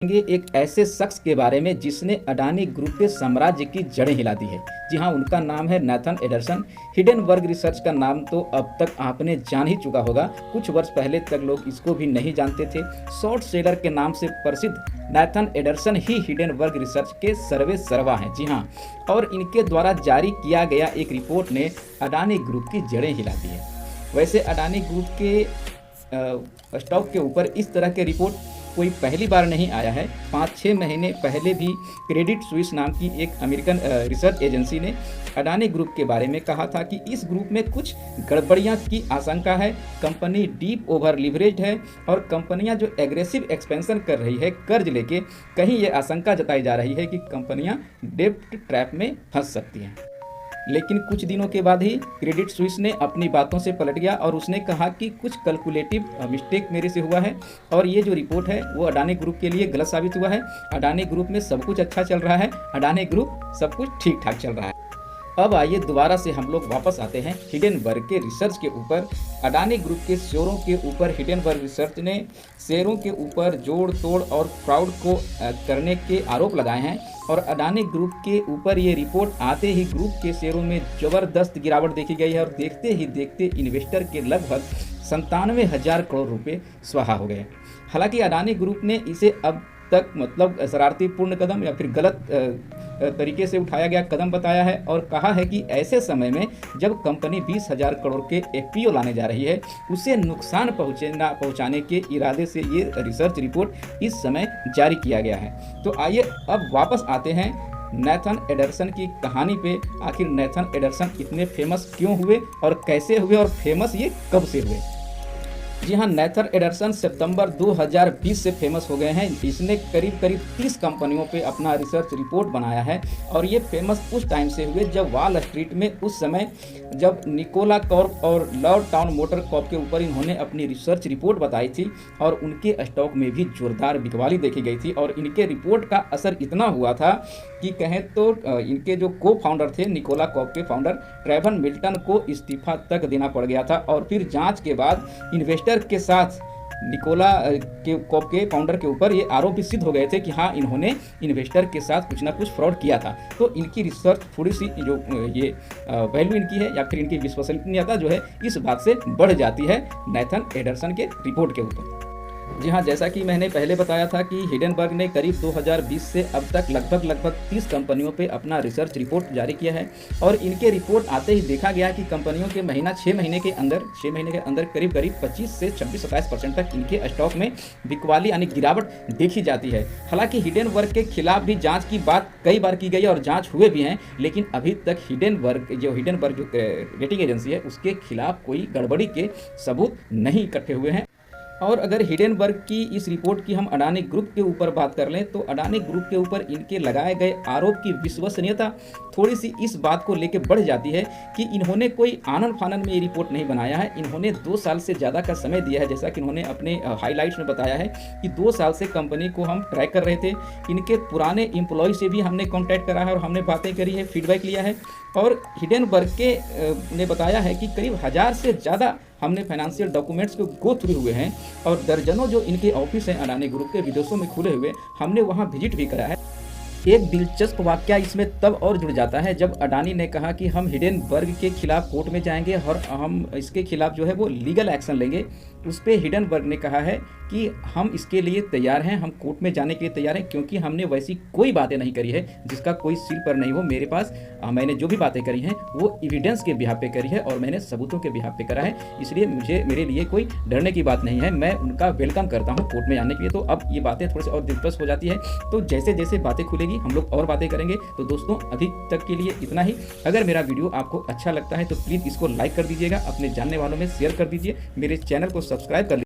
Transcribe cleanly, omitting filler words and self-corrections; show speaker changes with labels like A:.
A: एक ऐसे शख्स के बारे में जिसने अडानी ग्रुप के साम्राज्य की जड़ें हिला दी है। जी हाँ, उनका नाम है नेथन एडरसन। हिडेनबर्ग रिसर्च का नाम तो अब तक आपने जान ही चुका होगा। कुछ वर्ष पहले तक लोग इसको भी नहीं जानते थे। शॉर्ट सेलर के नाम से प्रसिद्ध नेथन एडरसन ही हिडेनबर्ग रिसर्च के सर्वे सर्वा हैं। जी हाँ, और इनके द्वारा जारी किया गया एक रिपोर्ट ने अडानी ग्रुप की जड़ें हिला दी है। वैसे अडानी ग्रुप के स्टॉक के ऊपर इस तरह के रिपोर्ट कोई पहली बार नहीं आया है। 5-6 महीने पहले भी क्रेडिट स्विस नाम की एक अमेरिकन रिसर्च एजेंसी ने अडानी ग्रुप के बारे में कहा था कि इस ग्रुप में कुछ गड़बड़ियां की आशंका है। कंपनी डीप ओवर लिवरेज्ड है और कंपनियां जो एग्रेसिव एक्सपेंशन कर रही है कर्ज लेके, कहीं ये आशंका जताई जा रही है कि कंपनियां डेब्ट ट्रैप में फंस सकती हैं। लेकिन कुछ दिनों के बाद ही क्रेडिट स्विस ने अपनी बातों से पलट गया और उसने कहा कि कुछ कैलकुलेटिव मिस्टेक मेरे से हुआ है और ये जो रिपोर्ट है वो अडानी ग्रुप के लिए गलत साबित हुआ है। अडानी ग्रुप में सब कुछ अच्छा चल रहा है, अडानी ग्रुप सब कुछ ठीक ठाक चल रहा है। अब आइए दोबारा से हम लोग वापस आते हैं हिडेनबर्ग के रिसर्च के ऊपर। अडानी ग्रुप के शेयरों के ऊपर हिडेनबर्ग रिसर्च ने शेयरों के ऊपर जोड़ तोड़ और फ्रॉड को करने के आरोप लगाए हैं और अडानी ग्रुप के ऊपर ये रिपोर्ट आते ही ग्रुप के शेयरों में ज़बरदस्त गिरावट देखी गई है और देखते ही देखते इन्वेस्टर के लगभग 97,000 करोड़ रुपए स्वाहा हो गए। हालांकि अडानी ग्रुप ने इसे अब तक मतलब शरारतीपूर्ण कदम या फिर गलत तरीके से उठाया गया कदम बताया है और कहा है कि ऐसे समय में जब कंपनी 20,000 करोड़ के एफपीओ लाने जा रही है, उसे नुकसान पहुंचाने के इरादे से ये रिसर्च रिपोर्ट इस समय जारी किया गया है। तो आइए अब वापस आते हैं नेथन एडरसन की कहानी पे। आखिर नेथन एडरसन इतने फेमस क्यों हुए और कैसे हुए और फेमस ये कब से हुए? जी हाँ, नेथन एडरसन सितंबर 2020 से फेमस हो गए हैं। इसने करीब 30 कंपनियों पे अपना रिसर्च रिपोर्ट बनाया है और ये फेमस उस टाइम से हुए जब वॉल स्ट्रीट में उस समय जब निकोला कॉर्प और लॉर्ड टाउन मोटर कॉर्प के ऊपर इन्होंने अपनी रिसर्च रिपोर्ट बताई थी और उनके स्टॉक में भी जोरदार बिकवाली देखी गई थी और इनके रिपोर्ट का असर इतना हुआ था कि कहें तो इनके जो को फाउंडर थे निकोला कॉर्प के फाउंडर ट्रेवन मिल्टन को इस्तीफा तक देना पड़ गया था और फिर जांच के बाद इन्वेस्टर के साथ निकोला के कॉर्प के फाउंडर के ऊपर ये आरोप भी सिद्ध हो गए थे कि हाँ, इन्होंने इन्वेस्टर के साथ कुछ ना कुछ फ्रॉड किया था। तो इनकी रिसर्च थोड़ी सी जो ये वैल्यू इनकी है या फिर इनकी विश्वसनीयता जो है इस बात से बढ़ जाती है नेथन एडरसन के रिपोर्ट के ऊपर। जी हाँ, जैसा कि मैंने पहले बताया था कि हिडेनबर्ग ने करीब 2020 से अब तक लगभग 30 कंपनियों पे अपना रिसर्च रिपोर्ट जारी किया है और इनके रिपोर्ट आते ही देखा गया कि कंपनियों के 6 महीने के अंदर करीब 25 से 26-27% तक इनके स्टॉक में बिकवाली यानी गिरावट देखी जाती है। हालांकि हिडेनबर्ग के खिलाफ भी जाँच की बात कई बार की गई और जाँच हुए भी हैं, लेकिन अभी तक हिडेनबर्ग जो रेटिंग एजेंसी है उसके खिलाफ कोई गड़बड़ी के सबूत नहीं इकट्ठे हुए हैं। और अगर हिडेनबर्ग की इस रिपोर्ट की हम अडानी ग्रुप के ऊपर बात कर लें तो अडानी ग्रुप के ऊपर इनके लगाए गए आरोप की विश्वसनीयता थोड़ी सी इस बात को लेकर बढ़ जाती है कि इन्होंने कोई आनन फानन में ये रिपोर्ट नहीं बनाया है। इन्होंने 2 साल से ज़्यादा का समय दिया है, जैसा कि इन्होंने अपने हाईलाइट्स में बताया है कि 2 साल से कंपनी को हम ट्रैक कर रहे थे। इनके पुराने एम्प्लॉय से भी हमने कॉन्टैक्ट करा है और हमने बातें करी है, फीडबैक लिया है और हिडेनबर्ग के ने बताया है कि करीब 1000 से ज़्यादा हमने फाइनेंशियल डॉक्यूमेंट्स को गो थ्रू हुए हैं और दर्जनों जो इनके ऑफिस हैं अडानी ग्रुप के विदेशों में खुले हुए, हमने वहां विजिट भी करा है। एक दिलचस्प वाकया इसमें तब और जुड़ जाता है जब अडानी ने कहा कि हम हिडेनबर्ग के खिलाफ कोर्ट में जाएंगे और हम इसके खिलाफ जो है वो लीगल एक्शन लेंगे। उस पर हिडेनबर्ग ने कहा है कि हम इसके लिए तैयार हैं, हम कोर्ट में जाने के लिए तैयार हैं क्योंकि हमने वैसी कोई बातें नहीं करी है जिसका कोई सील पर नहीं हो। मेरे पास मैंने जो भी बातें करी हैं वो एविडेंस के बिहाफ पे करी है और मैंने सबूतों के बिहाफ पे करा है, इसलिए मेरे लिए कोई डरने की बात नहीं है। मैं उनका वेलकम करता हूँ कोर्ट में जाने के लिए। तो अब ये बातें थोड़ी सी और दिलचस्प हो जाती है। तो जैसे जैसे बातें खुलेगी हम लोग और बातें करेंगे। तो दोस्तों, अभी तक के लिए इतना ही। अगर मेरा वीडियो आपको अच्छा लगता है तो प्लीज़ इसको लाइक कर दीजिएगा, अपने जानने वालों में शेयर कर दीजिए, मेरे चैनल को सब्सक्राइब कर लीजिए।